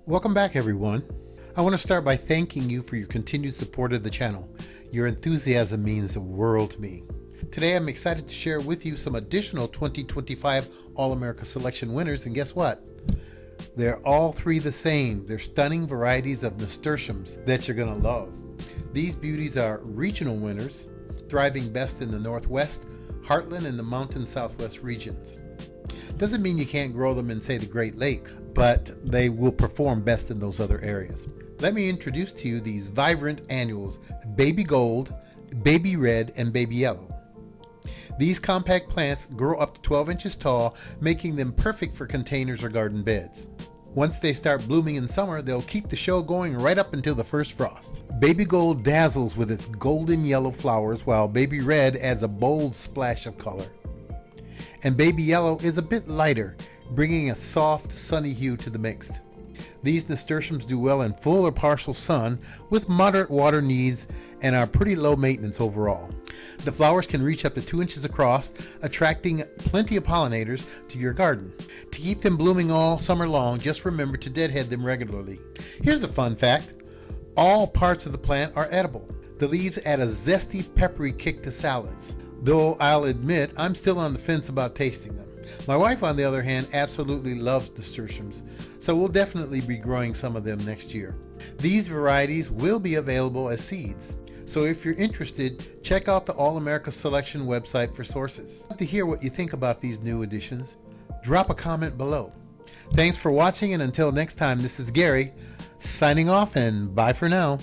Welcome back, everyone. I want to start by thanking you for your continued support of the channel. Your enthusiasm means the world to me. Today I'm excited to share with you some additional 2025 All-America Selection winners, and guess what? They're all three the same. They're stunning varieties of nasturtiums that you're going to love. These beauties are regional winners, thriving best in the Northwest, Heartland, and the Mountain Southwest regions. Doesn't mean you can't grow them in, say, the Great Lakes, but they will perform best in those other areas. Let me introduce to you these vibrant annuals, Baby Gold, Baby Red, and Baby Yellow. These compact plants grow up to 12 inches tall, making them perfect for containers or garden beds. Once they start blooming in summer, they'll keep the show going right up until the first frost. Baby Gold dazzles with its golden yellow flowers, while Baby Red adds a bold splash of color. And Baby Yellow is a bit lighter, bringing a soft, sunny hue to the mix. These nasturtiums do well in full or partial sun with moderate water needs and are pretty low maintenance overall. The flowers can reach up to 2 inches across, attracting plenty of pollinators to your garden. To keep them blooming all summer long, just remember to deadhead them regularly. Here's a fun fact. All parts of the plant are edible. The leaves add a zesty, peppery kick to salads, though I'll admit I'm still on the fence about tasting them. My wife, on the other hand, absolutely loves nasturtiums, so we'll definitely be growing some of them next year. These varieties will be available as seeds, so if you're interested, check out the All-America Selection website for sources. I'd love to hear what you think about these new additions. Drop a comment below. Thanks for watching, and until next time, this is Gary, signing off, and bye for now.